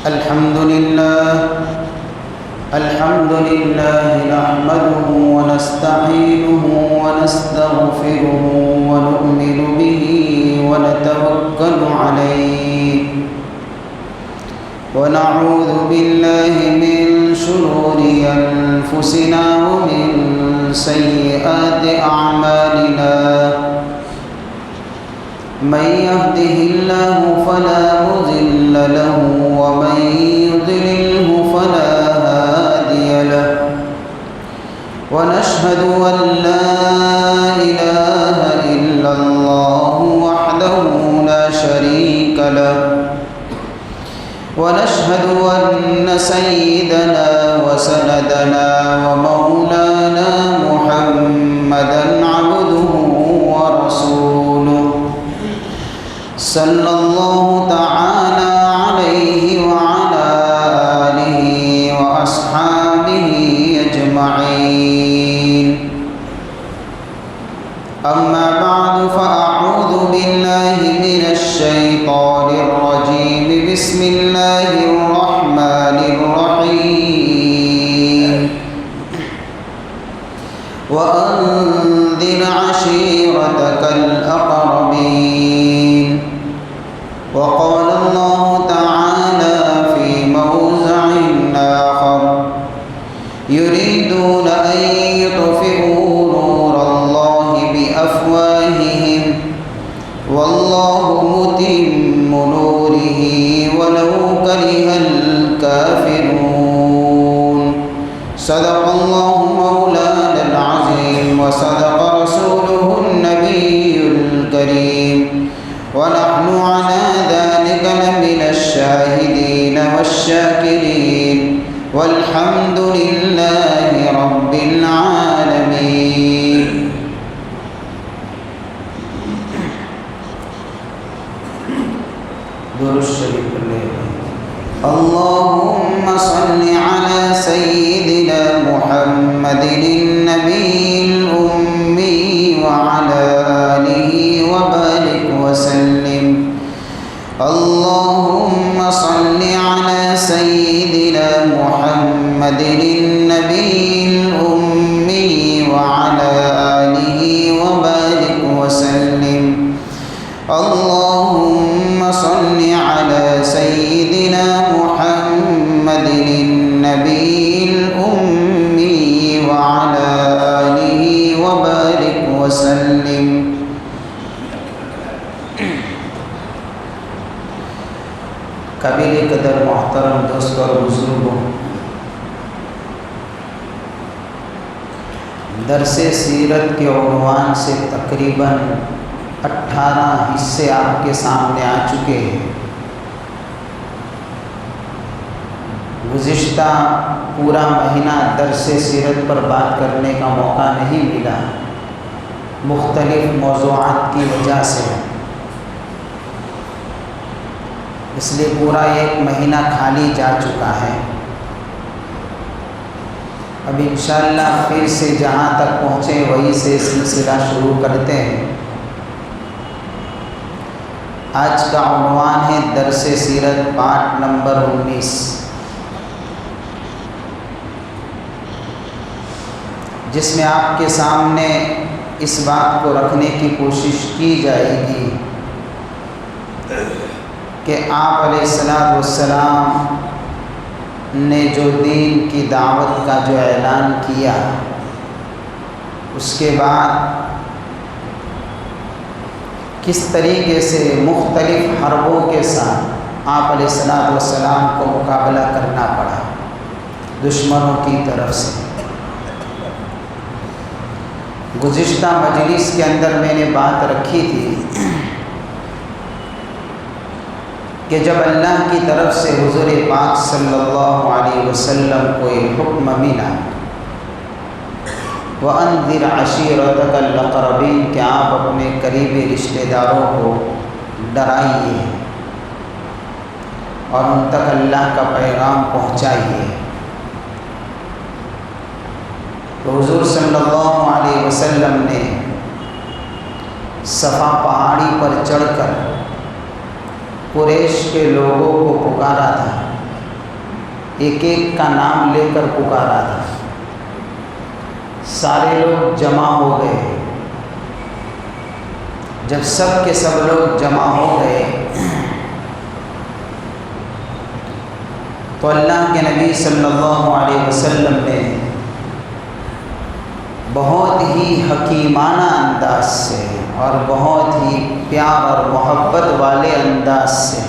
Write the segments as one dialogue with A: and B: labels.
A: الحمد لله نحمده ونستعينه ونستغفره ونؤمن به ونتوكل عليه ونعوذ بالله من شرور أنفسنا ومن سيئات أعمالنا من يهده الله فلا مضل له ومن يضلله فلا هادي له ونشهد أن لا إله إلا الله وحده لا شريك له ونشهد أن سيدنا وسندنا ومولانا محمدا عبده ورسوله صلى الله تعالى عليه وعلى آله وأصحابه أجمعين أما بعد فأعوذ بالله من الشيطان الرجيم بسم الله الرحمن الرحيم وأنذر عشيرتك الأقربين وقال الله تعالى في موضع آخر يريدون أن يطفئوا نور الله بأفواههم والله متم نوره ولو كره الكافرون صدق الله مولانا العظيم وصدق رسوله النبي الكريم ونحن على ذلك لمن الشاهدين والشاكرين والحمد لله رب العالمين درود شریف اللهم صل على سيدنا محمد النبي الأمي وعلى آله وبارك وسلم اللهم صل على سيدنا محمد النبي الأمي وعلى آله وبارك وسلم اللهم صل على سيدنا محمد النبي الأمي وعلى آله وبارك وسلم قابل قدر محترم دوست اور بزرگوں، درس سیرت کے عنوان سے تقریباً 18 حصے آپ کے سامنے آ چکے ہیں۔ گزشتہ پورا مہینہ درس سیرت پر بات کرنے کا موقع نہیں ملا، مختلف موضوعات کی وجہ سے، اس لیے پورا ایک مہینہ خالی جا چکا ہے۔ اب انشاءاللہ پھر سے جہاں تک پہنچے وہیں سے سلسلہ شروع کرتے ہیں۔ آج کا عنوان ہے درس سیرت پارٹ نمبر 19، جس میں آپ کے سامنے اس بات کو رکھنے کی کوشش کی جائے گی کہ آپ علیہ السلام نے جو دین کی دعوت کا جو اعلان کیا، اس کے بعد کس طریقے سے مختلف حربوں کے ساتھ آپ علیہ السلام کو مقابلہ کرنا پڑا دشمنوں کی طرف سے۔ گزشتہ مجلس کے اندر میں نے بات رکھی تھی کہ جب اللہ کی طرف سے حضور پاک صلی اللہ علیہ وسلم کو یہ حکم ملا وَأَنذِرْ عَشِيرَتَكَ الْأَقْرَبِينَ کہ آپ اپنے قریبی رشتہ داروں کو ڈرائیے اور ان تک اللہ کا پیغام پہنچائیے، تو حضور صلی اللہ علیہ وسلم نے صفا پہاڑی پر چڑھ کر قریش کے لوگوں کو پکارا تھا ایک ایک کا نام لے کر پکارا تھا. سارے لوگ جمع ہو گئے. جب سب کے سب لوگ جمع ہو گئے تو اللہ کے نبی صلی اللہ علیہ وسلم نے بہت ہی حکیمانہ انداز سے اور بہت ہی پیار اور محبت والے انداز سے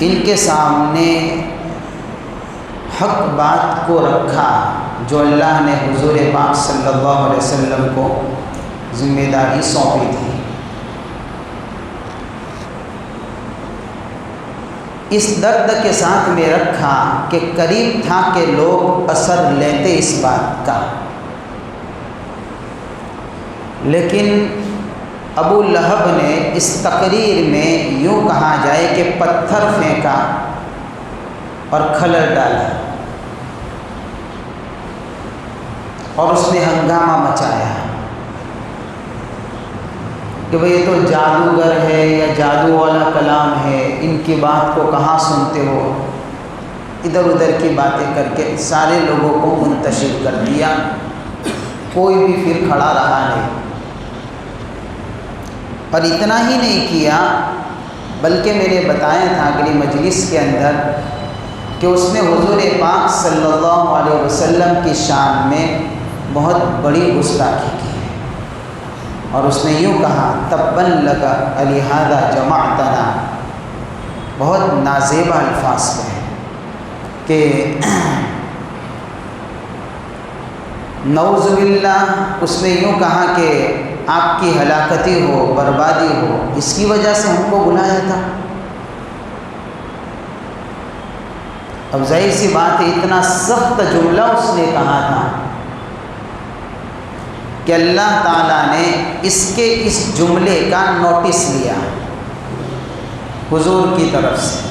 A: ان کے سامنے حق بات کو رکھا جو اللہ نے حضور پاک صلی اللہ علیہ وسلم کو ذمہ داری سونپی تھی. اس درد کے ساتھ میں رکھا کہ قریب تھا کہ لوگ اثر لیتے اس بات کا، لیکن ابو لہب نے اس تقریر میں یوں کہا جائے کہ پتھر پھینکا اور کھلل ڈالا اور اس نے ہنگامہ مچایا کہ بھئی یہ تو جادوگر ہے یا جادو والا کلام ہے، ان کی بات کو کہاں سنتے ہو. ادھر ادھر کی باتیں کر کے سارے لوگوں کو منتشر کر دیا. کوئی بھی پھر کھڑا رہا نہیں. اور اتنا ہی نہیں کیا بلکہ میں نے بتایا تھا اگلی مجلس کے اندر کہ اس نے حضور پاک صلی اللہ علیہ وسلم کی شان میں بہت بڑی گستاخی کی اور اس نے یوں کہا تبًا لک لہذا جمعتنا. بہت نازیبا الفاظ کہے کہ نعوذ باللہ. اس نے یوں کہا کہ آپ کی ہلاکتی ہو، بربادی ہو، اس کی وجہ سے ہم کو بلایا تھا. اب ظاہر سی بات ہے اتنا سخت جملہ اس نے کہا تھا کہ اللہ تعالیٰ نے اس جملے کا نوٹس لیا حضور کی طرف سے.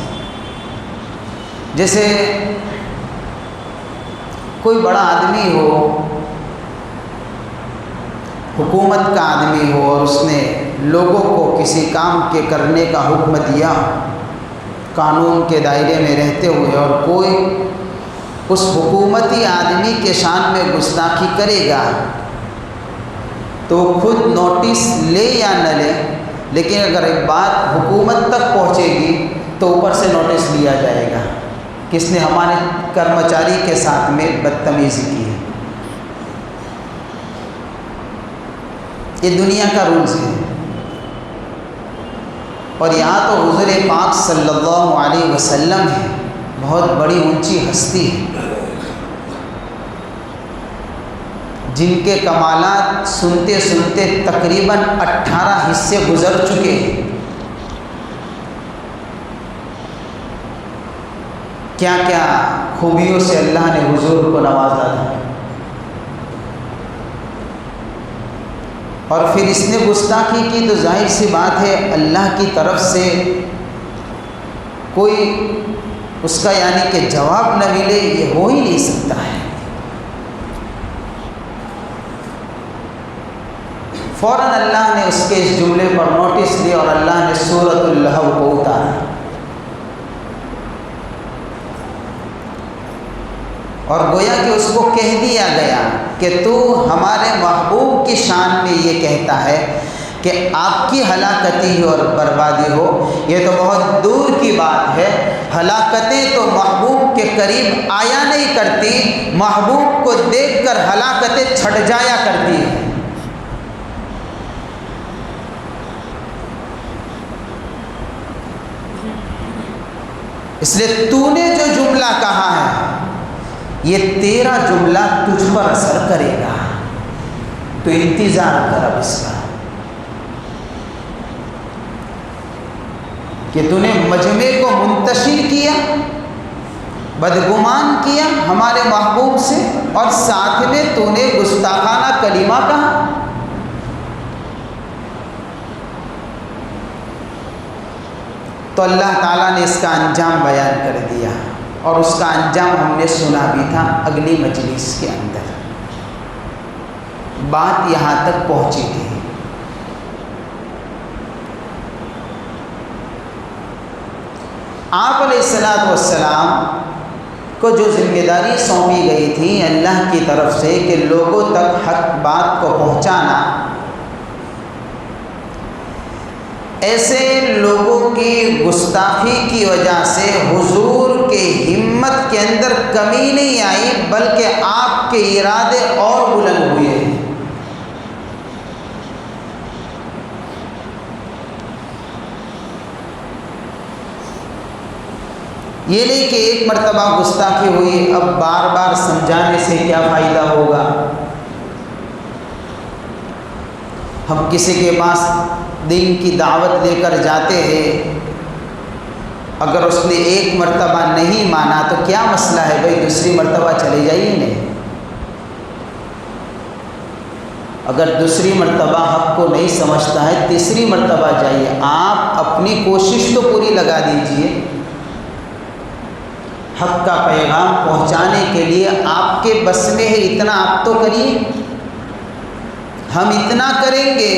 A: جیسے کوئی بڑا آدمی ہو، حکومت کا آدمی ہو اور اس نے لوگوں کو کسی کام کے کرنے کا حکم دیا قانون کے دائرے میں رہتے ہوئے، اور کوئی اس حکومتی آدمی کے شان میں گستاخی کرے گا تو خود نوٹس لے یا نہ لے، لیکن اگر ایک بات حکومت تک پہنچے گی تو اوپر سے نوٹس لیا جائے گا کہ اس نے ہمارے کرمچاری کے ساتھ میں بدتمیزی کی ہے. یہ دنیا کا رولز ہے. اور یہاں تو حضور پاک صلی اللہ علیہ وسلم ہے، بہت بڑی اونچی ہستی ہے جن کے کمالات سنتے سنتے تقریباً 18 حصے گزر چکے ہیں. کیا کیا خوبیوں سے اللہ نے حضور کو نوازا تھا. اور پھر اس نے گستاخی کی تو ظاہر سی بات ہے اللہ کی طرف سے کوئی اس کا یعنی کہ جواب نہ ملے، یہ ہو ہی نہیں سکتا ہے. فوراً اللہ نے اس کے اس جملے پر نوٹس دیا اور اللہ نے سورۃ اللہو کو اتارا اور گویا کہ اس کو کہہ دیا گیا کہ تو ہمارے محبوب کی شان میں یہ کہتا ہے کہ آپ کی ہلاکتی اور بربادی ہو. یہ تو بہت دور کی بات ہے. ہلاکتیں تو محبوب کے قریب آیا نہیں کرتی، محبوب کو دیکھ کر ہلاکتیں چھٹ جایا کرتی ہیں. اس لیے تو نے جو جملہ کہا ہے یہ تیرا جملہ تجھ پر اثر کرے گا، تو انتظار کر اب اس کا کہ تو نے مجمع کو منتشر کیا، بدگمان کیا ہمارے محبوب سے، اور ساتھ میں تو نے گستاخانہ کلمہ کہا. تو اللہ تعالیٰ نے اس کا انجام بیان کر دیا اور اس کا انجام ہم نے سنا بھی تھا اگلی مجلس کے اندر. بات یہاں تک پہنچی تھی. آپ علیہ الصلوۃ والسلام کو جو ذمہ داری سونپی گئی تھی اللہ کی طرف سے کہ لوگوں تک حق بات کو پہنچانا، ایسے لوگوں کی گستاخی کی وجہ سے حضور کے ہمت کے اندر کمی نہیں آئی، بلکہ آپ کے ارادے اور بلند ہوئے۔ یہ نہیں کہ ایک مرتبہ گستاخی ہوئی، اب بار بار سمجھانے سے کیا فائدہ ہوگا۔ ہم کسی کے پاس دین کی دعوت لے کر جاتے ہیں، اگر اس نے ایک مرتبہ نہیں مانا تو کیا مسئلہ ہے بھائی، دوسری مرتبہ چلے جائیے نہیں۔ اگر دوسری مرتبہ حق کو نہیں سمجھتا ہے، تیسری مرتبہ جائیے، آپ اپنی کوشش تو پوری لگا دیجئے، حق کا پیغام پہنچانے کے لیے آپ کے بس میں ہے اتنا آپ تو کریے۔ ہم اتنا کریں گے،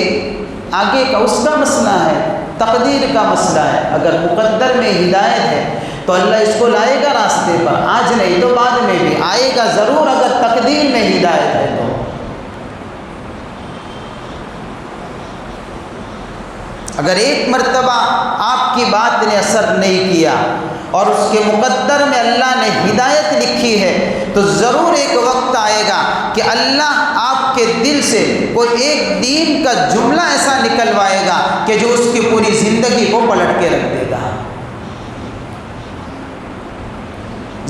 A: آگے کا اس کا مسئلہ ہے، تقدیر کا مسئلہ ہے۔ اگر مقدر میں ہدایت ہے تو اللہ اس کو لائے گا راستے پر، آج نہیں تو بعد میں بھی آئے گا ضرور، اگر تقدیر میں ہدایت ہے تو۔ اگر ایک مرتبہ آپ کی بات نے اثر نہیں کیا اور اس کے مقدر میں اللہ نے ہدایت لکھی ہے، تو ضرور ایک وقت آئے گا کہ اللہ آپ کے دل سے کوئی ایک دین کا جملہ ایسا نکلوائے گا کہ جو اس کی پوری زندگی کو پلٹ کے رکھ دے گا۔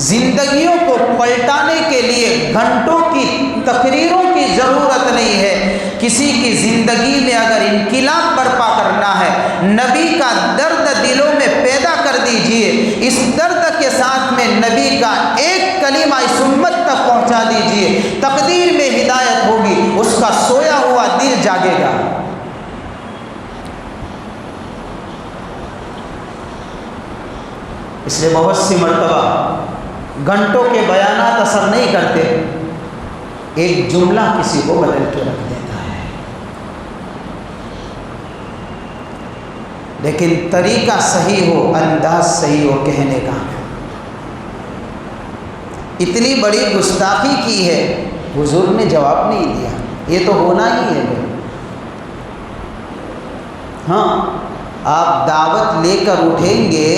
A: زندگیوں کو پلٹانے کے لیے گھنٹوں کی تقریروں کی ضرورت نہیں ہے۔ کسی کی زندگی میں اگر انقلاب برپا کرنا ہے، نبی کا درد دلوں میں پیدا کر دیجئے، اس درد کے ساتھ میں نبی کا ایک کلمہ اس امت تک پہنچا دیجئے، تقدیر میں ہدایت ہوگی، اس کا سویا ہوا دل جاگے گا۔ اس لیے بہت سی مرتبہ گھنٹوں کے بیانات اثر نہیں کرتے، ایک جملہ کسی کو بدل کے رکھ دیتا ہے۔ لیکن طریقہ صحیح ہو، انداز صحیح ہو کہنے کا۔ اتنی بڑی گستاخی کی ہے، حضور نے جواب نہیں دیا، یہ تو ہونا ہی ہے۔ ہاں، آپ دعوت لے کر اٹھیں گے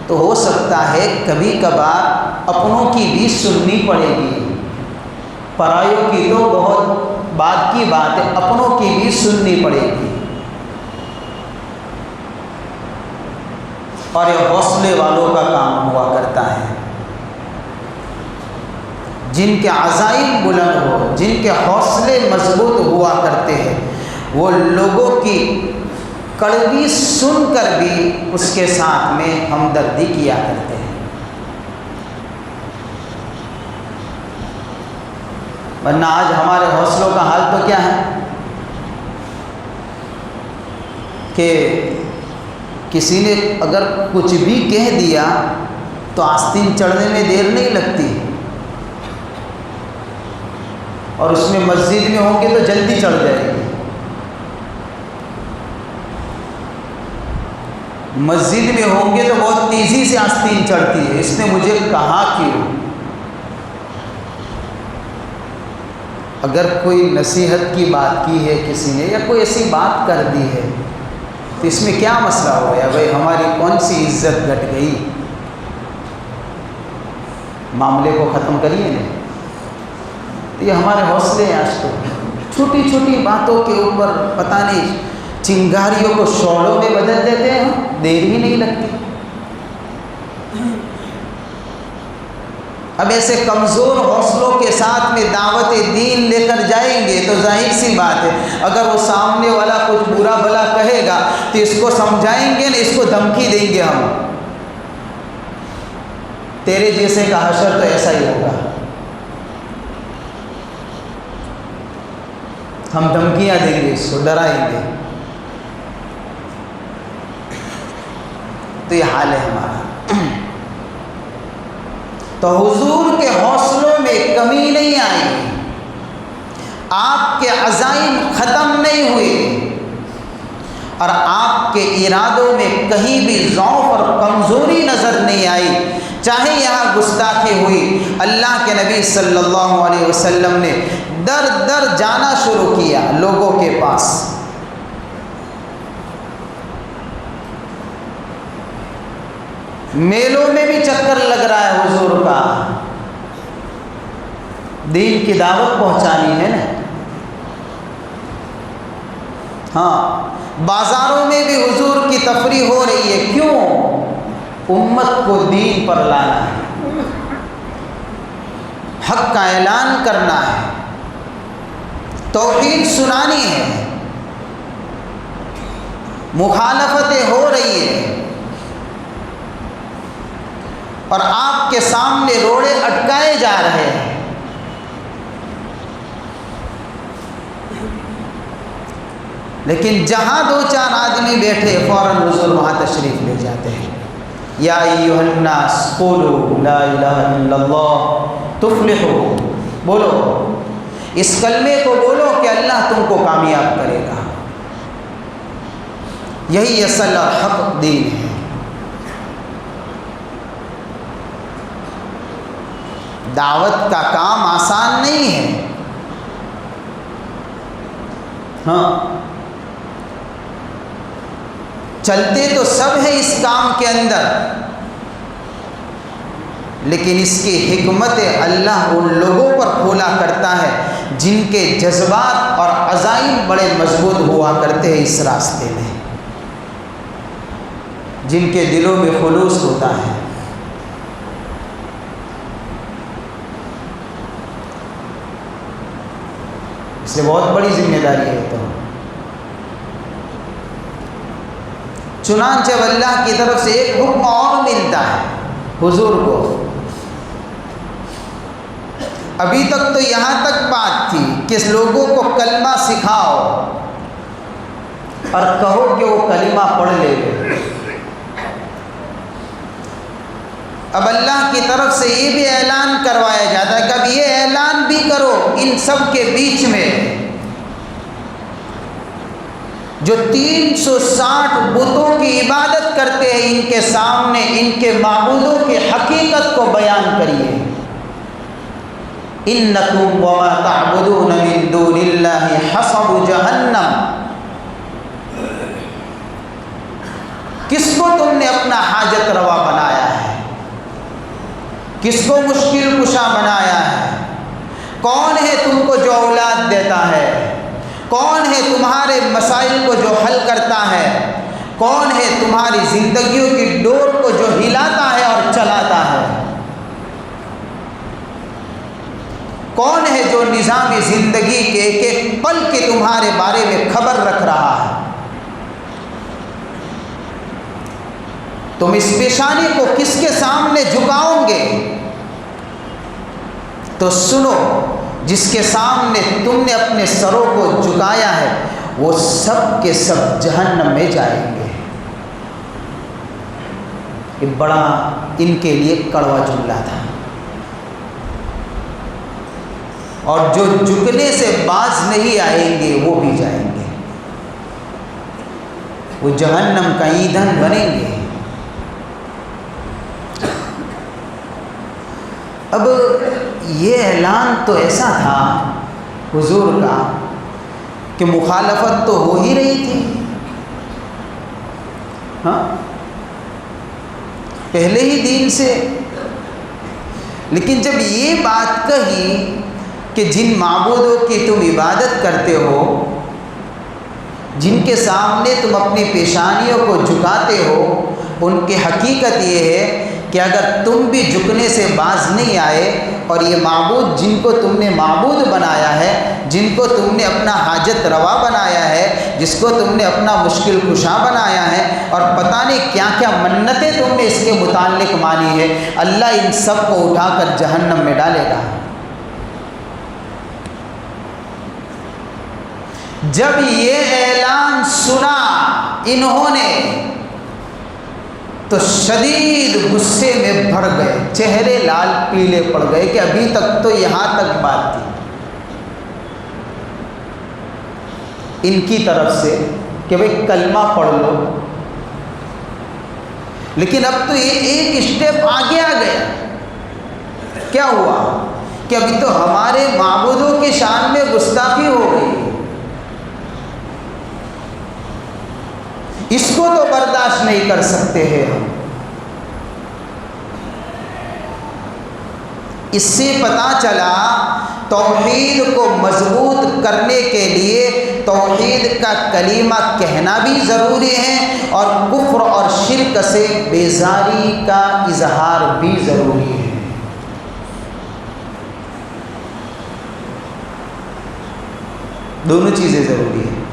A: تو ہو سکتا ہے کبھی کبھار اپنوں کی بھی سننی پڑے گی، پرایوں کی تو بہت بعد کی بات ہے، اپنوں کی بھی سننی پڑے گی۔ اور یہ حوصلے والوں کا کام ہوا کرتا ہے، جن کے عزائم بلند ہو، جن کے حوصلے مضبوط ہوا کرتے ہیں، وہ لوگوں کی کڑوی سن کر بھی اس کے ساتھ میں ہمدردی کیا کرتے ہیں۔ ورنہ آج ہمارے حوصلوں کا حال تو کیا ہے کہ کسی نے اگر کچھ بھی کہہ دیا تو آستین چڑھنے میں دیر نہیں لگتی، اور اس میں مسجد میں ہوں گے تو جلدی چڑھ جائے گی۔ مسجد میں ہوں گے تو بہت تیزی سے آستین چڑھتی ہے، اس نے مجھے کہا کیوں۔ اگر کوئی نصیحت کی بات کی ہے کسی نے، یا کوئی ایسی بات کر دی ہے، تو اس میں کیا مسئلہ ہو گیا بھائی، ہماری کون سی عزت گھٹ گئی؟ معاملے کو ختم کریے نا۔ یہ ہمارے حوصلے ہیں آج تو، چھوٹی چھوٹی باتوں کے اوپر پتہ نہیں چنگاریوں کو شعلوں میں بدل دیتے ہیں، دیر ہی نہیں لگتی۔ اب ایسے کمزور حوصلوں کے ساتھ میں دعوت دین لے کر جائیں گے تو ظاہر سی بات ہے، اگر وہ سامنے والا کچھ برا بھلا کہے گا تو اس کو سمجھائیں گے نا، اس کو دھمکی دیں گے، ہم تیرے جیسے کا حشر تو ایسا ہی ہوگا۔ ہم دھمکیاں دیں گے، اس کو ڈرائیں گے۔ تو یہ حال ہے ہمارا۔ تو حضور کے حوصلوں میں کمی نہیں آئی، آپ کے عزائم ختم نہیں ہوئے، اور آپ کے ارادوں میں کہیں بھی ضعف اور کمزوری نظر نہیں آئی. چاہے یہاں گستاخی ہوئی، اللہ کے نبی صلی اللہ علیہ وسلم نے در در جانا شروع کیا لوگوں کے پاس. میلوں میں بھی چکر لگ رہا ہے حضور کا، دین کی دعوت پہنچانی ہے نا. ہاں، بازاروں میں بھی حضور کی تفریح ہو رہی ہے. کیوں؟ امت کو دین پر لانا ہے، حق کا اعلان کرنا ہے، توحید سنانی ہے. مخالفتیں ہو رہی ہیں اور آپ کے سامنے روڑے اٹکائے جا رہے ہیں. لیکن جہاں دو چار آدمی بیٹھے فوراً حضور وہاں تشریف لے جاتے ہیں. یا ایھا الناس قولوا لا الہ الا اللہ تفلحوا، بولو اس کلمے کو بولو کہ اللہ تم کو کامیاب کرے گا. یہی اصل اور حق دین ہے. دعوت کا کام آسان نہیں ہے. ہاں، چلتے تو سب ہیں اس کام کے اندر، لیکن اس کی حکمت اللہ ان لوگوں پر کھولا کرتا ہے جن کے جذبات اور عزائم بڑے مضبوط ہوا کرتے ہیں اس راستے میں، جن کے دلوں میں خلوص ہوتا ہے. اس سے بہت بڑی ذمہ داری ہے. تو چنانچہ اللہ کی طرف سے ایک حکم اور ملتا ہے حضور کو. ابھی تک تو یہاں تک بات تھی کہ لوگوں کو کلمہ سکھاؤ اور کہو کہ وہ کلمہ پڑھ لے گے. اب اللہ کی طرف سے یہ بھی اعلان کروایا جاتا ہے کہ اب یہ اعلان بھی کرو ان سب کے بیچ میں جو 360 بتوں کی عبادت کرتے ہیں، ان کے سامنے ان کے معبودوں کی حقیقت کو بیان کریے. انکم وما تعبدون من دون اللہ حصب جہنم. کس کو تم نے اپنا حاجت روا بنایا ہے؟ کس کو مشکل کشا بنایا ہے؟ کون ہے تم کو جو اولاد دیتا ہے؟ کون ہے تمہارے مسائل کو جو حل کرتا ہے؟ کون ہے تمہاری زندگیوں کی ڈور کو جو ہلاتا ہے اور چلاتا ہے؟ کون ہے جو نظام زندگی کے ایک ایک پل کی تمہارے بارے میں خبر رکھ رہا ہے؟ تم اس پیشانی کو کس کے سامنے جھکاؤ گے؟ تو سنو، جس کے سامنے تم نے اپنے سروں کو جھکایا ہے وہ سب کے سب جہنم میں جائیں گے. یہ بڑا ان کے لیے کڑوا جملہ تھا. اور جو جھکنے سے باز نہیں آئیں گے وہ بھی جائیں گے، وہ جہنم کا ایندھن بنیں گے. اب یہ اعلان تو ایسا تھا حضور کا کہ مخالفت تو ہو ہی رہی تھی. ہاں، پہلے ہی دین سے. لیکن جب یہ بات کہی کہ جن معبودوں کی تم عبادت کرتے ہو، جن کے سامنے تم اپنی پیشانیوں کو جھکاتے ہو، ان کی حقیقت یہ ہے کہ اگر تم بھی جھکنے سے باز نہیں آئے اور یہ معبود جن کو تم نے معبود بنایا ہے، جن کو تم نے اپنا حاجت روا بنایا ہے، جس کو تم نے اپنا مشکل کشا بنایا ہے اور پتہ نہیں کیا کیا منتیں تم نے اس کے متعلق مانی ہے، اللہ ان سب کو اٹھا کر جہنم میں ڈالے گا. جب یہ اعلان سنا انہوں نے تو شدید غصے میں بھر گئے، چہرے لال پیلے پڑ گئے کہ ابھی تک تو یہاں تک بات تھی. ان کی طرف سے کہ بھئی کلمہ پڑھ لو، لیکن اب تو یہ ایک اسٹیپ آگے آ گیا۔ کیا ہوا کہ ابھی تو ہمارے معبودوں کی شان میں گستاخی ہو گئی، اس کو تو برداشت نہیں کر سکتے ہیں ہم۔ اس سے پتہ چلا توحید کو مضبوط کرنے کے لیے توحید کا کلمہ کہنا بھی ضروری ہے، اور کفر اور شرک سے بیزاری کا اظہار بھی ضروری ہے۔ دونوں چیزیں ضروری ہیں۔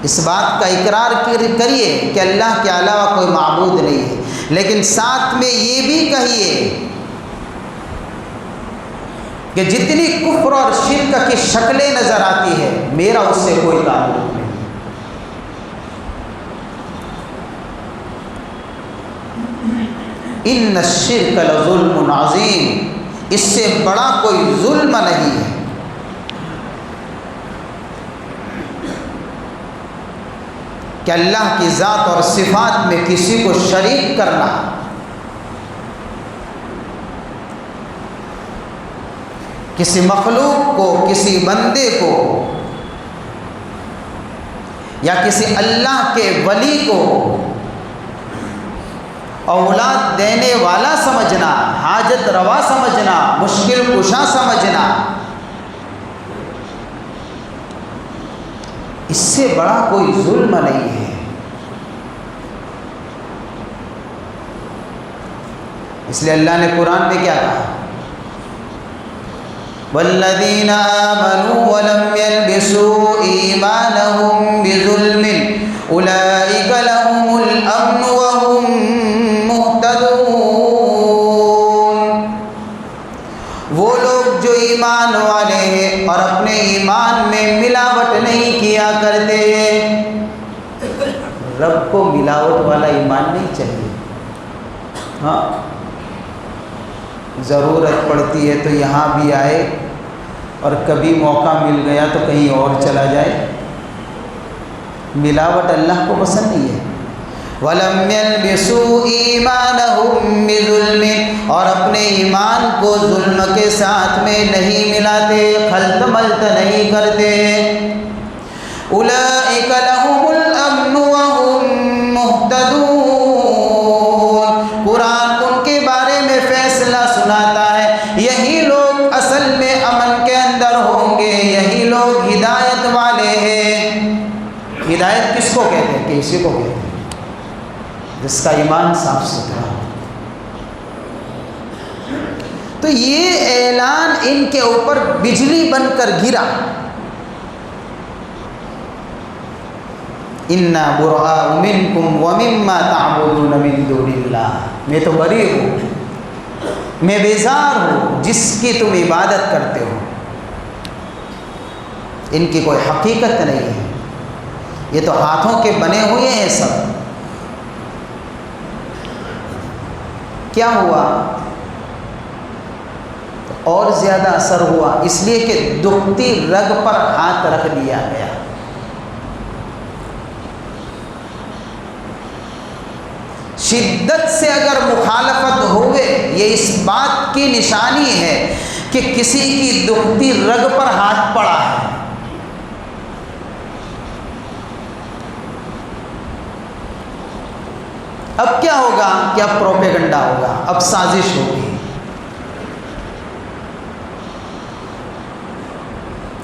A: اس بات کا اقرار کریے کہ اللہ کے علاوہ کوئی معبود نہیں ہے، لیکن ساتھ میں یہ بھی کہیے کہ جتنی کفر اور شرک کی شکلیں نظر آتی ہے میرا اس سے کوئی تعلق نہیں۔ ان الشرک لظلم عظیم، اس سے بڑا کوئی ظلم نہیں ہے۔ کہ اللہ کی ذات اور صفات میں کسی کو شریک کرنا، کسی مخلوق کو، کسی بندے کو، یا کسی اللہ کے ولی کو اولاد دینے والا سمجھنا، حاجت روا سمجھنا، مشکل کشا سمجھنا، اس سے بڑا کوئی ظلم نہیں ہے۔ اس لیے اللہ نے قرآن میں کیا کہا؟ والذین آمنوا ولم يلبسوا ایمانهم بظلم اولئک لهم الامن وهم مہتدون۔ وہ لوگ جو ایمان والے ہیں اور اپنے ایمان میں ملاوٹ نہیں کیا کرتے۔ رب کو ملاوٹ والا ایمان نہیں چاہیے۔ ہاں، ضرورت پڑتی ہے تو یہاں بھی آئے، اور کبھی موقع مل گیا تو کہیں اور چلا جائے۔ ملاوٹ اللہ کو پسند نہیں ہے۔ وَلَمْ يَلْبِسُوا إِيمَانَهُمْ بِظُلْمٍ، اور اپنے ایمان کو ظلم کے ساتھ میں نہیں ملاتے، خلط ملط نہیں کرتے۔ أُولَئِكَ لَهُمُ الْأَمْنُ وَهُمْ مُهْتَدُونَ۔ قرآن ان کے بارے میں فیصلہ سناتا ہے، یہی لوگ اصل میں امن کے اندر ہوں گے، یہی لوگ ہدایت والے ہیں۔ ہدایت کس کو کہتے ہیں؟ کہ اسی کو کہتے ہیں جس کا ایمان صاف ستھرا ہو۔ تو یہ اعلان ان کے اوپر بجلی بن کر گرا۔ اِنَّا بُرَآءُ مِنْكُمْ وَمِمَّا تَعْبُدُونَ مِن دُونِ اللَّهِ، میں تو بری ہوں، میں بیزار ہوں جس کی تم عبادت کرتے ہو۔ ان کی کوئی حقیقت نہیں ہے، یہ تو ہاتھوں کے بنے ہوئے ہیں سب۔ کیا ہوا؟ اور زیادہ اثر ہوا، اس لیے کہ دکھتی رگ پر ہاتھ رکھ دیا گیا۔ شدت سے اگر مخالفت ہوئے، یہ اس بات کی نشانی ہے کہ کسی کی دکھتی رگ پر ہاتھ پڑا ہے۔ اب کیا ہوگا کہ اب پروپیگنڈا ہوگا، اب سازش ہوگی۔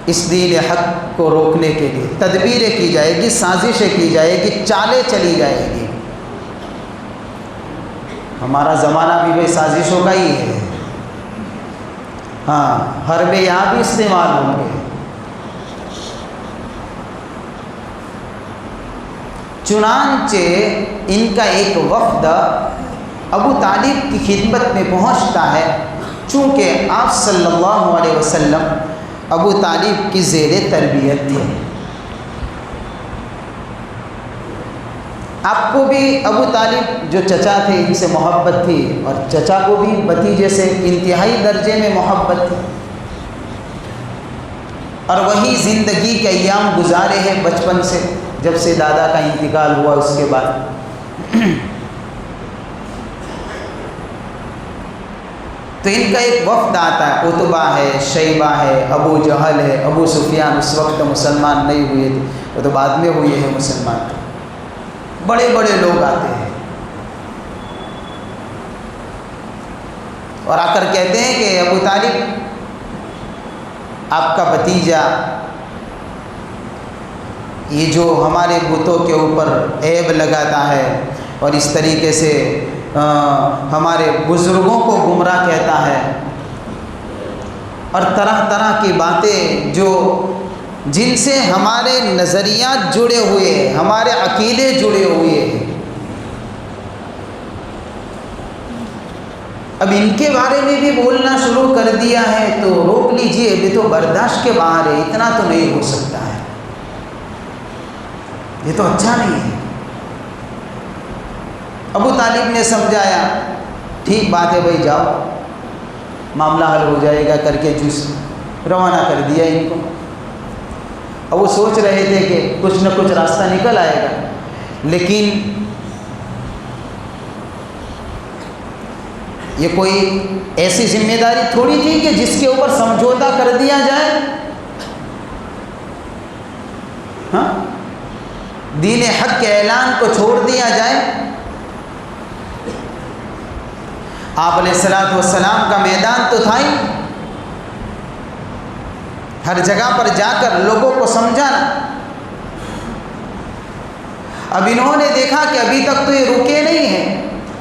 A: اس دین حق کو روکنے کے لیے تدبیریں کی جائے گی، سازشیں کی جائے گی، چالیں چلی جائے گی۔ ہمارا زمانہ بھی بھائی سازشوں کا ہی ہے۔ ہاں، حربے یہاں بھی استعمال ہوں گے۔ چنانچہ ان کا ایک وفد ابو طالب کی خدمت میں پہنچتا ہے، چونکہ آپ صلی اللہ علیہ وسلم ابو طالب کی زیر تربیت تھے۔ آپ کو بھی ابو طالب جو چچا تھے ان سے محبت تھی، اور چچا کو بھی بھتیجے سے انتہائی درجے میں محبت تھی۔ اور وہی زندگی کے ایام گزارے ہیں بچپن سے، جب سے دادا کا انتقال ہوا اس کے بعد۔ تو ان کا ایک وفد آتا ہے، عتبہ ہے، شیبہ ہے، ابو جہل ہے، ابو سفیان اس وقت مسلمان نہیں ہوئے تھے، وہ تو بعد میں ہوئے ہیں مسلمان۔ بڑے بڑے لوگ آتے ہیں اور آ کر کہتے ہیں کہ ابو طالب، آپ کا بھتیجا یہ جو ہمارے بتوں کے اوپر عیب لگاتا ہے اور اس طریقے سے ہمارے بزرگوں کو گمراہ کہتا ہے، اور طرح طرح کی باتیں جو جن سے ہمارے نظریات جڑے ہوئے ہیں، ہمارے عقیدے جڑے ہوئے ہیں، اب ان کے بارے میں بھی بولنا شروع کر دیا ہے تو روک لیجئے، یہ تو برداشت کے باہر ہے، اتنا تو نہیں ہو سکتا ہے، یہ تو اچھا نہیں ہے۔ ابو طالب نے سمجھایا، ٹھیک بات ہے بھائی، جاؤ معاملہ حل ہو جائے گا کر کے جوس روانہ کر دیا ان کو۔ اب وہ سوچ رہے تھے کہ کچھ نہ کچھ راستہ نکل آئے گا، لیکن یہ کوئی ایسی ذمہ داری تھوڑی تھی کہ جس کے اوپر سمجھوتا کر دیا جائے۔ ہاں، دین حق کے اعلان کو چھوڑ دیا جائے۔ آپ علیہ الصلوۃ والسلام کا میدان تو تھا ہی، ہر جگہ پر جا کر لوگوں کو سمجھانا۔ اب انہوں نے دیکھا کہ ابھی تک تو یہ رکے نہیں ہیں،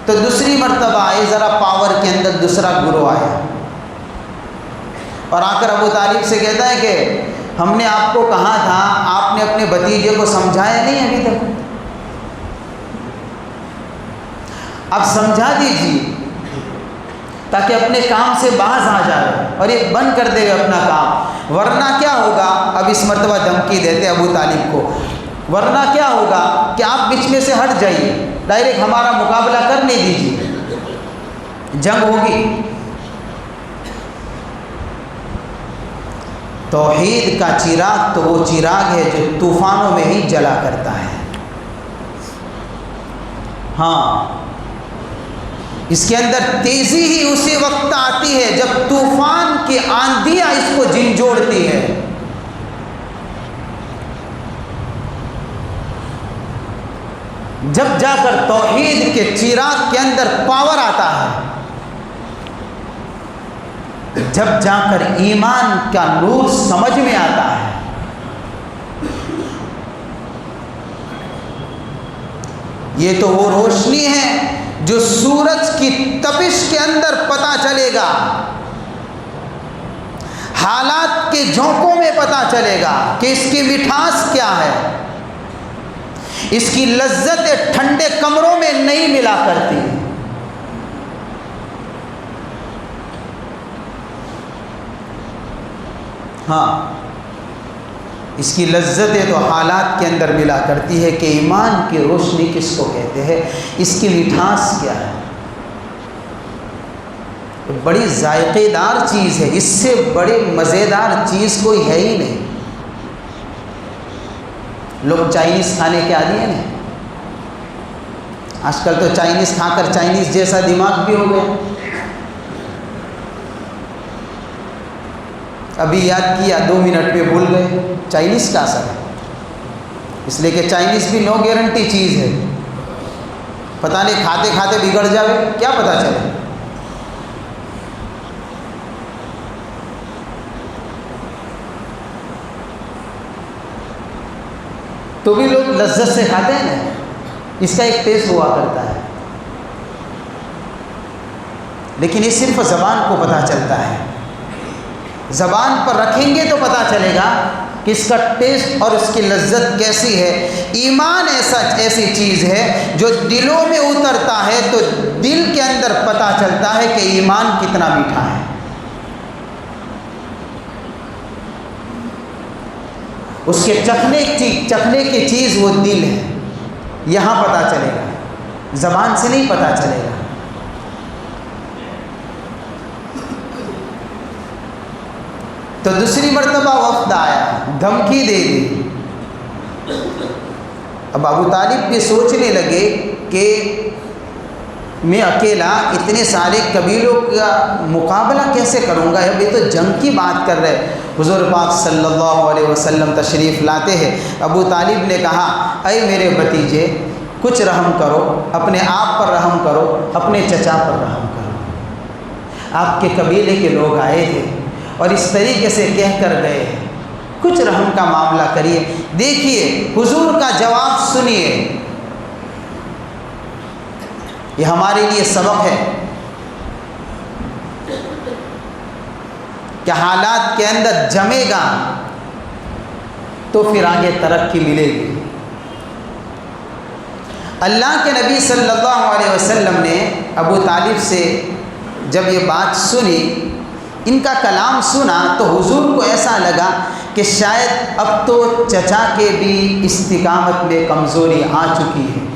A: تو دوسری مرتبہ آئے، ذرا پاور کے اندر دوسرا گروہ آیا اور آ کر ابو طالب سے کہتا ہے کہ ہم نے آپ کو کہا تھا، آپ نے اپنے بھتیجے کو سمجھایا نہیں ابھی تک، اب سمجھا دیجیے تاکہ اپنے کام سے باز آ جائے اور یہ بند کر دے گا اپنا کام، ورنہ کیا ہوگا۔ اب اس مرتبہ دھمکی دیتے ابو طالب کو، ورنہ کیا ہوگا کہ آپ بیچ میں سے ہٹ جائیے، ڈائریکٹ ہمارا مقابلہ کرنے دیجیے، جنگ ہوگی۔ توحید کا چراغ تو وہ چراغ ہے جو طوفانوں میں ہی جلا کرتا ہے۔ ہاں، اس کے اندر تیزی ہی اسی وقت آتی ہے جب طوفان کی آندھیاں اس کو جھنجھوڑتی ہے۔ جب جا کر توحید کے چراغ کے اندر پاور آتا ہے، جب جا کر ایمان کا نور سمجھ میں آتا ہے۔ یہ تو وہ روشنی ہے جو سورج کی تپش کے اندر پتہ چلے گا، حالات کے جھونکوں میں پتہ چلے گا کہ اس کی مٹھاس کیا ہے، اس کی لذت ٹھنڈے کمروں میں نہیں ملا کرتی۔ ہاں، اس کی لذتیں تو حالات کے اندر ملا کرتی ہے کہ ایمان کی روشنی کس کو کہتے ہیں، اس کی مٹھاس کیا ہے۔ بڑی ذائقے دار چیز ہے، اس سے بڑی مزیدار چیز کوئی ہے ہی نہیں۔ لوگ چائنیز کھانے کے عادی ہیں، آج کل تو چائنیز کھا کر چائنیز جیسا دماغ بھی ہو گیا۔ ابھی یاد کیا 2 منٹ میں بھول گئے، چائنیز کا اثر ہے، اس لیے کہ چائنیز بھی نو گارنٹی چیز ہے، پتہ نہیں کھاتے کھاتے بگڑ جاوے، کیا پتہ چلے۔ تو بھی لوگ لذت سے کھاتے ہیں نا، اس کا ایک ٹیسٹ ہوا کرتا ہے، لیکن یہ صرف زبان کو پتہ چلتا ہے۔ زبان پر رکھیں گے تو پتہ چلے گا کہ اس کا ٹیسٹ اور اس کی لذت کیسی ہے۔ ایمان ایسی چیز ہے جو دلوں میں اترتا ہے تو دل کے اندر پتہ چلتا ہے کہ ایمان کتنا میٹھا ہے۔ اس کے چکھنے کی چیز وہ دل ہے، یہاں پتہ چلے گا، زبان سے نہیں پتہ چلے گا۔ تو دوسری مرتبہ وفد آیا، دھمکی دے دی۔ اب ابو طالب بھی سوچنے لگے کہ میں اکیلا اتنے سارے قبیلوں کا مقابلہ کیسے کروں گا، اب یہ تو جنگ کی بات کر رہے۔ حضور پاک صلی اللہ علیہ وسلم تشریف لاتے ہیں۔ ابو طالب نے کہا، اے میرے بھتیجے، کچھ رحم کرو، اپنے آپ پر رحم کرو، اپنے چچا پر رحم کرو۔ آپ کے قبیلے کے لوگ آئے تھے اور اس طریقے سے کہہ کر گئے، کچھ رحم کا معاملہ کریے۔ دیکھیے حضور کا جواب سنیے، یہ ہمارے لیے سبق ہے کہ حالات کے اندر جمے گا تو پھر آگے ترقی ملے گی۔ اللہ کے نبی صلی اللہ علیہ وسلم نے ابو طالب سے جب یہ بات سنی، ان کا کلام سنا، تو حضور کو ایسا لگا کہ شاید اب تو چچا کے بھی استقامت میں کمزوری آ چکی ہے،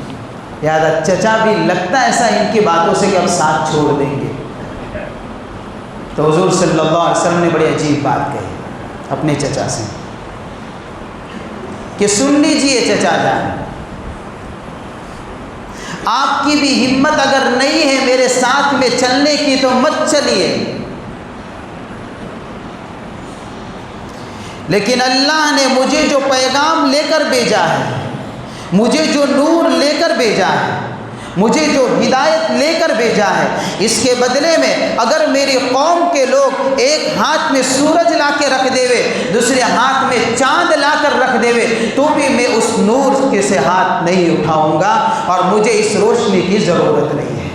A: لہٰذا چچا بھی لگتا ایسا ان کی باتوں سے کہ اب ساتھ چھوڑ دیں گے۔ تو حضور صلی اللہ علیہ وسلم نے بڑی عجیب بات کہی اپنے چچا سے کہ سن لیجئے چچا جان، آپ کی بھی ہمت اگر نہیں ہے میرے ساتھ میں چلنے کی تو مت چلیے، لیکن اللہ نے مجھے جو پیغام لے کر بھیجا ہے، مجھے جو نور لے کر بھیجا ہے، مجھے جو ہدایت لے کر بھیجا ہے، اس کے بدلے میں اگر میری قوم کے لوگ ایک ہاتھ میں سورج لا کے رکھ دے وے، دوسرے ہاتھ میں چاند لا کر رکھ دے وے، تو بھی میں اس نور کے سے ہاتھ نہیں اٹھاؤں گا، اور مجھے اس روشنی کی ضرورت نہیں ہے۔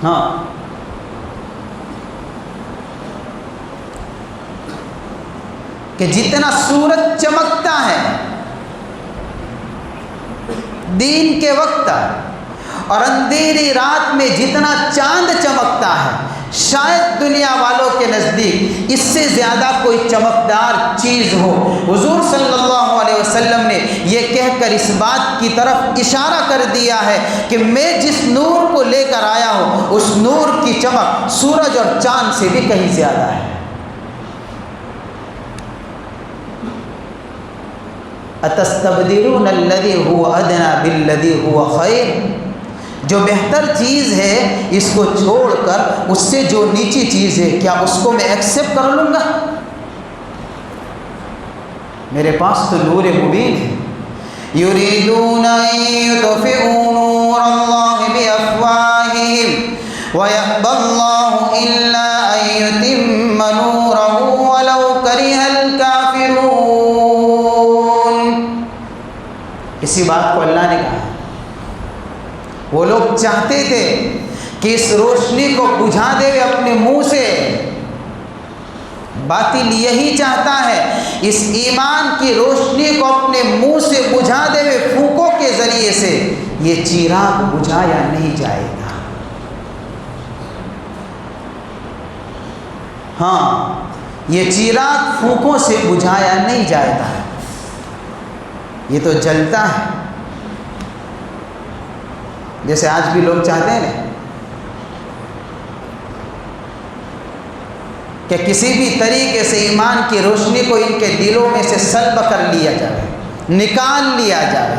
A: ہاں، کہ جتنا سورج چمکتا ہے دین کے وقت اور اندھیری رات میں جتنا چاند چمکتا ہے، شاید دنیا والوں کے نزدیک اس سے زیادہ کوئی چمکدار چیز ہو۔ حضور صلی اللہ علیہ وسلم نے یہ کہہ کر اس بات کی طرف اشارہ کر دیا ہے کہ میں جس نور کو لے کر آیا ہوں اس نور کی چمک سورج اور چاند سے بھی کہیں زیادہ ہے۔ اتستبدلون الذی هو ادنی بالذی هو خیر، جو بہتر چیز ہے اس کو چھوڑ کر اس سے جو نیچی چیز ہے کیا اس کو میں ایکسیپٹ کر لوں گا؟ میرے پاس تو نور مبین ہے۔ یریدون ان یطفئوا نور اللہ بافواہہم ویأبی اللہ الا ان یتم نورہ ولو کرہ الکافرون۔ اسی بات کو اللہ نے کہا، وہ لوگ چاہتے تھے کہ اس روشنی کو بجھا دے اپنے منہ سے، باطل یہی چاہتا ہے اس ایمان کی روشنی کو اپنے منہ سے بجھا دے پھونکوں کے ذریعے سے، یہ چراغ بجھایا نہیں جائے گا۔ ہاں، یہ چراغ پھونکوں سے بجھایا نہیں جائے گا، یہ تو جلتا ہے، جیسے آج بھی لوگ چاہتے ہیں نا کہ کسی بھی طریقے سے ایمان کی روشنی کو ان کے دلوں میں سے سلب کر لیا جائے، نکال لیا جائے،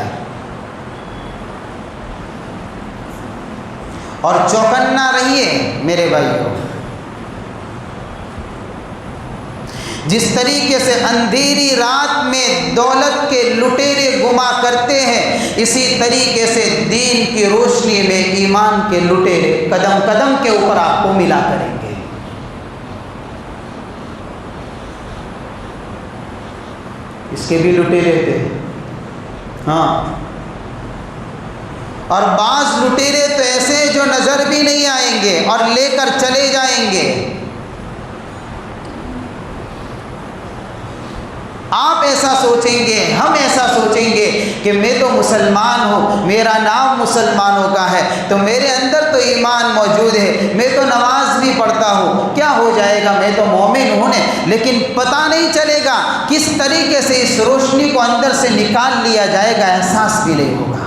A: اور چوکنا رہیے میرے بھائیوں، جس طریقے سے اندھیری رات میں دولت کے لٹیرے گما کرتے ہیں، اسی طریقے سے دین کی روشنی میں ایمان کے لٹیرے قدم قدم کے اوپر آپ کو ملا کریں گے۔ اس کے بھی لٹیرے تھے، ہاں، اور بعض لٹیرے تو ایسے جو نظر بھی نہیں آئیں گے اور لے کر چلے جائیں گے۔ آپ ایسا سوچیں گے، ہم ایسا سوچیں گے کہ میں تو مسلمان ہوں، میرا نام مسلمانوں کا ہے، تو میرے اندر تو ایمان موجود ہے، میں تو نماز بھی پڑھتا ہوں، کیا ہو جائے گا، میں تو مومن ہوں نے۔ لیکن پتہ نہیں چلے گا کس طریقے سے اس روشنی کو اندر سے نکال لیا جائے گا، احساس بھی نہیں ہوگا۔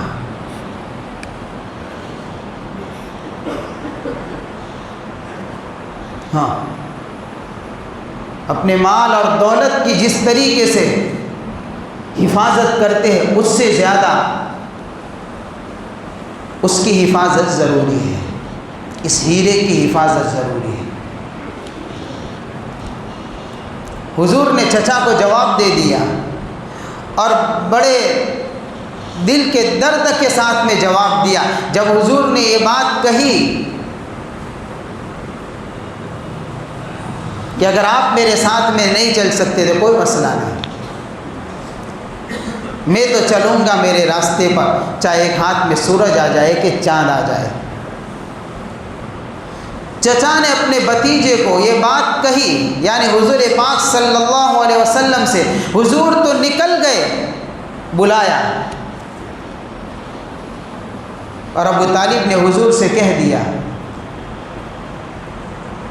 A: ہاں، اپنے مال اور دولت کی جس طریقے سے حفاظت کرتے ہیں اس سے زیادہ اس کی حفاظت ضروری ہے، اس ہیرے کی حفاظت ضروری ہے۔ حضور نے چچا کو جواب دے دیا اور بڑے دل کے درد کے ساتھ میں جواب دیا۔ جب حضور نے یہ بات کہی کہ اگر آپ میرے ساتھ میں نہیں چل سکتے تو کوئی مسئلہ نہیں، میں تو چلوں گا میرے راستے پر، چاہے ایک ہاتھ میں سورج آ جائے کہ چاند آ جائے۔ چچا نے اپنے بھتیجے کو یہ بات کہی، یعنی حضور پاک صلی اللہ علیہ وسلم سے۔ حضور تو نکل گئے، بلایا، اور ابو طالب نے حضور سے کہہ دیا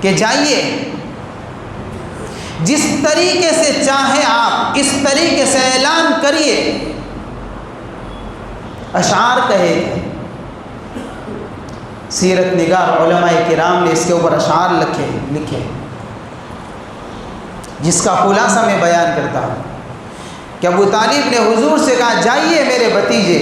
A: کہ جائیے، جس طریقے سے چاہیں آپ اس طریقے سے اعلان کریے۔ اشعار کہے گے، سیرت نگار علماء کرام نے اس کے اوپر اشعار لکھے، جس کا خلاصہ میں بیان کرتا ہوں کہ ابو طالب نے حضور سے کہا، جائیے میرے بھتیجے،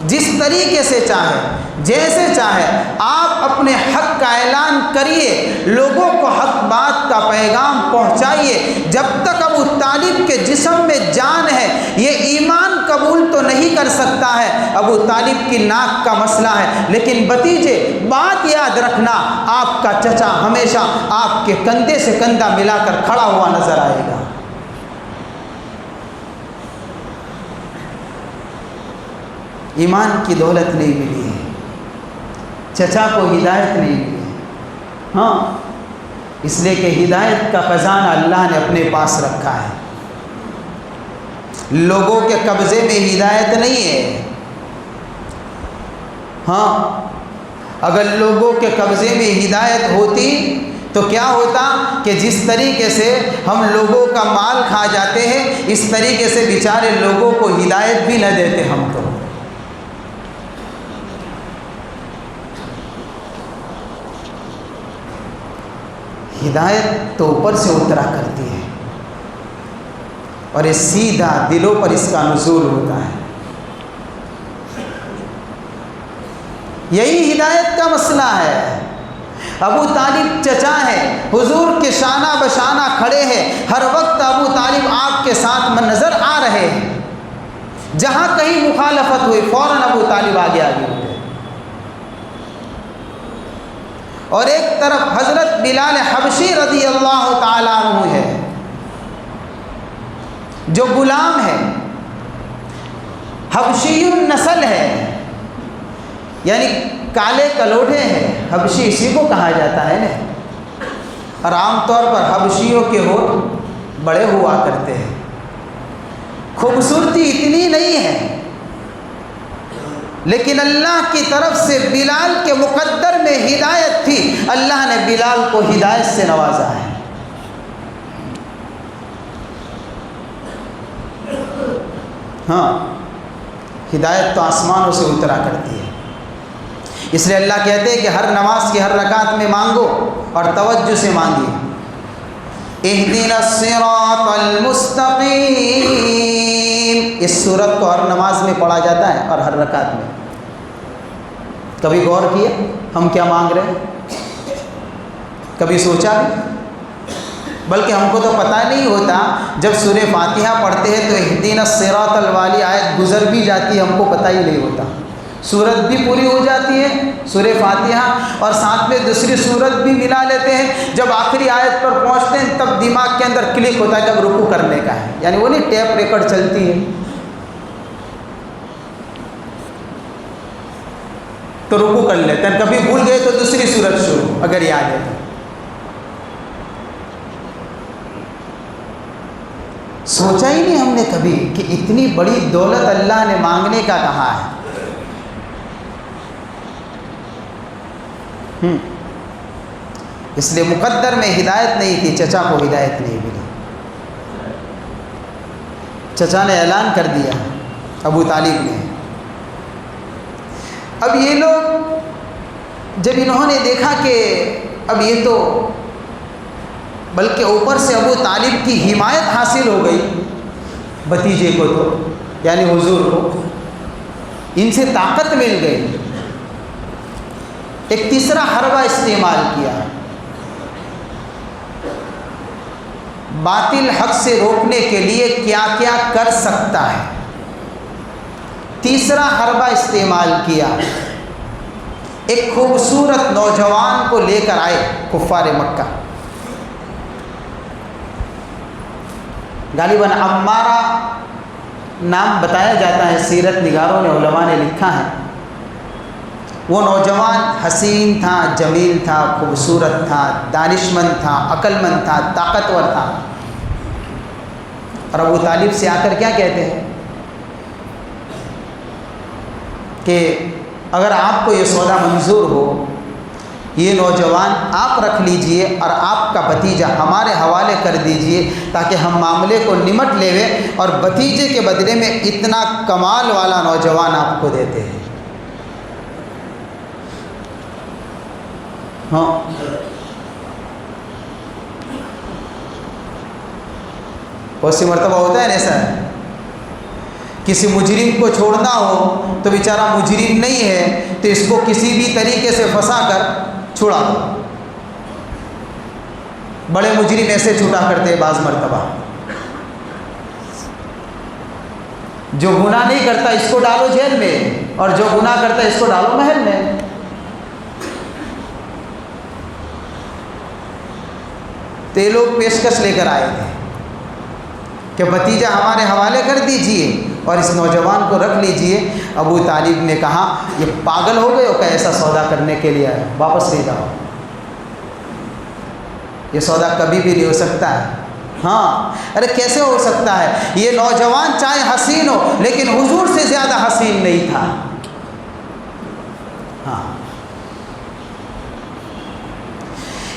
A: جس طریقے سے چاہے، جیسے چاہے آپ اپنے حق کا اعلان کریے، لوگوں کو حق بات کا پیغام پہنچائیے۔ جب تک ابو طالب کے جسم میں جان ہے یہ ایمان قبول تو نہیں کر سکتا ہے، ابو طالب کی ناک کا مسئلہ ہے، لیکن بھتیجے بات یاد رکھنا، آپ کا چچا ہمیشہ آپ کے کندھے سے کندھا ملا کر کھڑا ہوا نظر آئے گا۔ ایمان کی دولت نہیں ملی ہے، چچا کو ہدایت نہیں ملی ہے، ہاں، اس لیے کہ ہدایت کا خزانہ اللہ نے اپنے پاس رکھا ہے، لوگوں کے قبضے میں ہدایت نہیں ہے۔ ہاں، اگر لوگوں کے قبضے میں ہدایت ہوتی تو کیا ہوتا کہ جس طریقے سے ہم لوگوں کا مال کھا جاتے ہیں، اس طریقے سے بیچارے لوگوں کو ہدایت بھی نہ دیتے ہم تو۔ ہدایت تو اوپر سے اترا کرتی ہے اور یہ سیدھا دلوں پر اس کا نزول ہوتا ہے۔ یہی ہدایت کا مسئلہ ہے۔ ابو طالب چچا ہے، حضور کے شانہ بشانہ کھڑے ہیں، ہر وقت ابو طالب آپ کے ساتھ نظر آ رہے ہیں، جہاں کہیں مخالفت ہوئی فوراً ابو طالب آگے ہوتے۔ اور ایک طرف حضرت بلال حبشی رضی اللہ تعالیٰ عنہ ہے، جو غلام ہے، حبشی النسل ہے، یعنی کالے کلوٹے ہیں، حبشی اسی کو کہا جاتا ہے نا، اور عام طور پر حبشیوں کے ہونٹ بڑے ہوا کرتے ہیں، خوبصورتی اتنی نہیں ہے، لیکن اللہ کی طرف سے بلال کے مقدر میں ہدایت تھی، اللہ نے بلال کو ہدایت سے نوازا ہے۔ ہاں، ہدایت تو آسمانوں سے اترا کرتی ہے، اس لیے اللہ کہتے ہیں کہ ہر نماز کی ہر رکعت میں مانگو اور توجہ سے مانگیے۔ اہدنا الصراط المستقیم، اس سورت کو ہر نماز میں پڑھا جاتا ہے اور ہر رکعت میں۔ کبھی غور کیا ہم کیا مانگ رہے ہیں؟ کبھی سوچا بھی؟ بلکہ ہم کو تو پتہ نہیں ہوتا، جب سورہ فاتحہ پڑھتے ہیں تو اہدنا الصراط الوالی آیت گزر بھی جاتی ہے، ہم کو پتہ ہی نہیں ہوتا، سورت بھی پوری ہو جاتی ہے سورہ فاتحہ، اور ساتھ میں دوسری سورت بھی ملا لیتے ہیں، جب آخری آیت پر پہنچتے ہیں تب دماغ کے اندر کلک ہوتا ہے کہ اب رکوع کرنے کا ہے، یعنی وہ نہیں ٹیپ ریکارڈ چلتی ہے تو رکوع کر لیتے ہیں، کبھی بھول گئے تو دوسری سورت شروع اگر یاد ہے تو۔ سوچا ہی نہیں ہم نے کبھی کہ اتنی بڑی دولت اللہ نے مانگنے کا کہا ہے۔ اس لیے مقدر میں ہدایت نہیں تھی، چچا کو ہدایت نہیں ملی، چچا نے اعلان کر دیا ابو طالب نے۔ اب یہ لوگ جب انہوں نے دیکھا کہ اب یہ تو بلکہ اوپر سے ابو طالب کی حمایت حاصل ہو گئی بھتیجے کو تو یعنی حضور کو، ان سے طاقت مل گئی۔ ایک تیسرا حربہ استعمال کیا، باطل حق سے روکنے کے لیے کیا کیا کر سکتا ہے۔ تیسرا حربہ استعمال کیا، ایک خوبصورت نوجوان کو لے کر آئے کفار مکہ، غالباً عمارہ نام بتایا جاتا ہے، سیرت نگاروں نے علماء نے لکھا ہے۔ وہ نوجوان حسین تھا، جمیل تھا، خوبصورت تھا، دانشمند تھا، عقل مند تھا، طاقتور تھا۔ اور ابو طالب سے آ کر کیا کہتے ہیں کہ اگر آپ کو یہ سودا منظور ہو، یہ نوجوان آپ رکھ لیجئے اور آپ کا بھتیجا ہمارے حوالے کر دیجئے تاکہ ہم معاملے کو نمٹ لیوے، اور بھتیجے کے بدلے میں اتنا کمال والا نوجوان آپ کو دیتے ہیں۔ ہاں، بہت سی مرتبہ ہوتا ہے ایسا ہے، کسی مجرم کو چھوڑنا ہو تو بیچارہ مجرم نہیں ہے تو اس کو کسی بھی طریقے سے پھنسا کر چھڑا دو۔ بڑے مجرم ایسے چھوٹا کرتے ہیں بعض مرتبہ، جو گناہ نہیں کرتا اس کو ڈالو جیل میں، اور جو گناہ کرتا ہے اس کو ڈالو محل میں۔ تو یہ لوگ پیشکش لے کر آئے تھے کہ بھتیجا ہمارے حوالے کر دیجئے اور اس نوجوان کو رکھ لیجئے۔ ابو طالب نے کہا یہ پاگل ہو گئے ہو کہ ایسا سودا کرنے کے لیے آئے، واپس لے جاؤ، یہ سودا کبھی بھی نہیں ہو سکتا ہے۔ ہاں، ارے کیسے ہو سکتا ہے؟ یہ نوجوان چاہے حسین ہو لیکن حضور سے زیادہ حسین نہیں تھا۔ ہاں،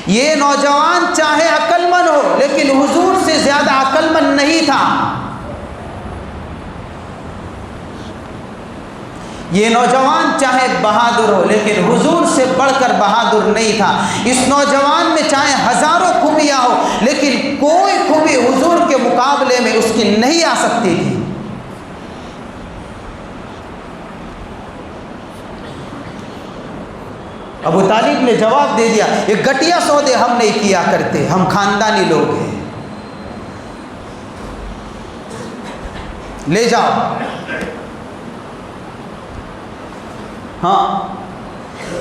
A: یہ نوجوان چاہے عقل مند ہو لیکن حضور سے زیادہ عقل مند نہیں تھا۔ یہ نوجوان چاہے بہادر ہو لیکن حضور سے بڑھ کر بہادر نہیں تھا۔ اس نوجوان میں چاہے ہزاروں خوبیاں ہو لیکن کوئی خوبی حضور کے مقابلے میں اس کی نہیں آ سکتی تھی۔ ابو طالب نے جواب دے دیا، یہ گٹیا سودے ہم نہیں کیا کرتے، ہم خاندانی لوگ ہیں، لے جاؤ۔ ہاں،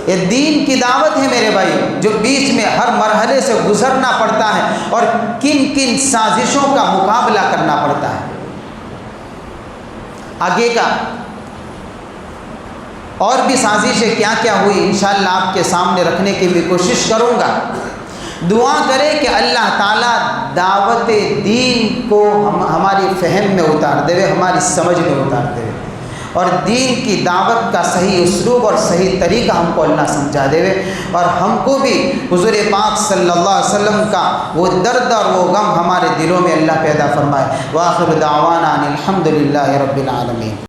A: یہ دین کی دعوت ہے میرے بھائی، جو بیچ میں ہر مرحلے سے گزرنا پڑتا ہے اور کن کن سازشوں کا مقابلہ کرنا پڑتا ہے۔ آگے کا اور بھی سازشیں کیا کیا ہوئی انشاءاللہ آپ کے سامنے رکھنے کی بھی کوشش کروں گا۔ دعا کرے کہ اللہ تعالیٰ دعوت دین کو ہماری فہم میں اتار دے، ہماری سمجھ میں اتار دے، اور دین کی دعوت کا صحیح اسلوب اور صحیح طریقہ ہم کو اللہ سمجھا دے، اور ہم کو بھی حضور پاک صلی اللہ علیہ وسلم کا وہ درد اور وہ غم ہمارے دلوں میں اللہ پیدا فرمائے۔ وآخر دعوانا ان الحمد للہ رب العالمین۔